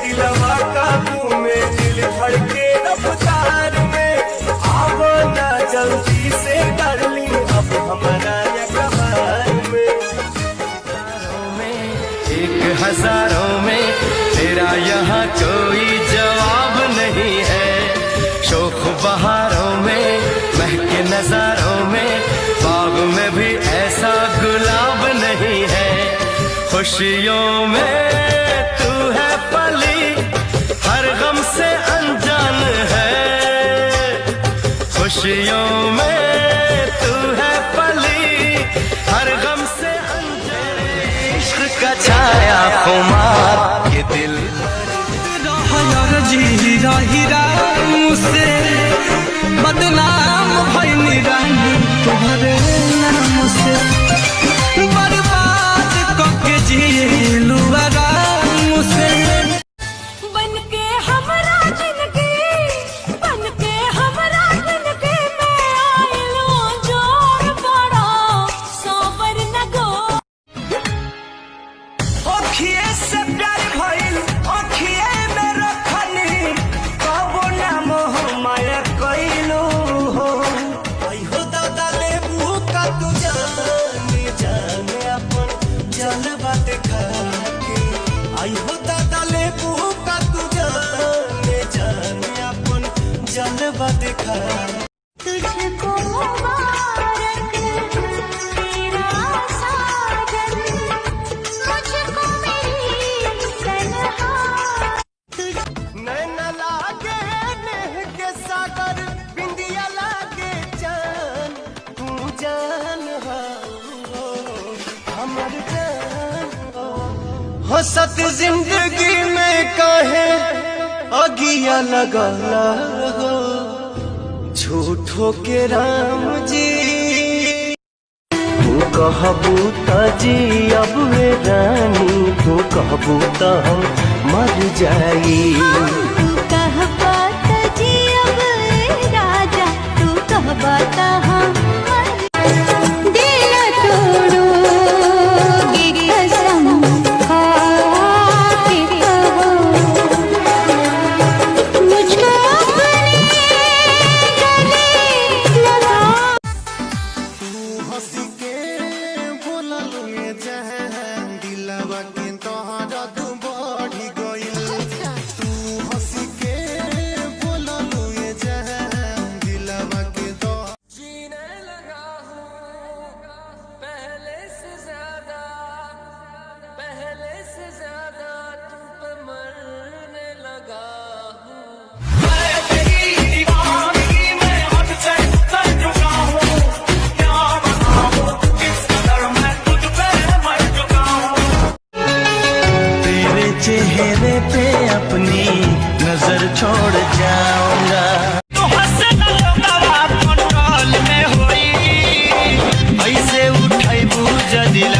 दिलवा काबू में, दिल धड़के रफ्तार में, आवो ना जल्दी से डार्लिंग अब हमारा यकबार में। एक हजारों में तेरा यहाँ कोई जवाब नहीं है। शोख बहारों में महके नजारों में, बाग में भी ऐसा गुलाब नहीं है। खुशियों में तू है पली, हर गम से अनजान है। खुशियों में तू है पली, हर गम से अनजान। इश्क का छाया खुमार ये दिल हीरा हीरा मुझसे बदनाम भइनी रानी, तुम्हारे नाम से बर्बाद करके जिलू आराम से। बनके हमरा जिंदगी, बनके हमरा जिंदगी में आइलो जोर बड़ा सोबर न गो। ओखिए से प्यार भइल, ओखिए में रखनी, कबो ना मोह माया कइलो हो। आई हो दादा लेबू का तू जाने जाने अपन जलवा देखा के। आई हो दादा लेबू का तू जाने जाने अपन जलवा देखा। तुझको मुबारक तेरा साजन, मुझको मेरी तन्हा। नैन लागे नेह के सागर, बिंदिया लागे जान, तू जान हो हमर जान हो। सत जिंदगी में काहे अगिया लगला हो, झूठो के राम जी। तू कहबू त जी अब वे रानी, तू कहबू त हम मर जाई। तू कहबा त जी अब राजा, तू कहबा त हम दिल तोड़ोगे कसम खा के कहो, मुझको अपने गले लगा। हंसी के बोलल ये जहां, दिलवा के तोहरा तू बढ़ी गइल। तू हंसी के बोलल ये जहां, दिलवा के तो जीने लगा हूँ पहले से ज्यादा, पहले से ज्यादा तुम पे मरने लगा हूँ। तेरे चेहरे पे अपनी नजर छोड़ जाऊंगा। तो हंसना कंट्रोल में होई, ऐसे उठाई बुझ दिल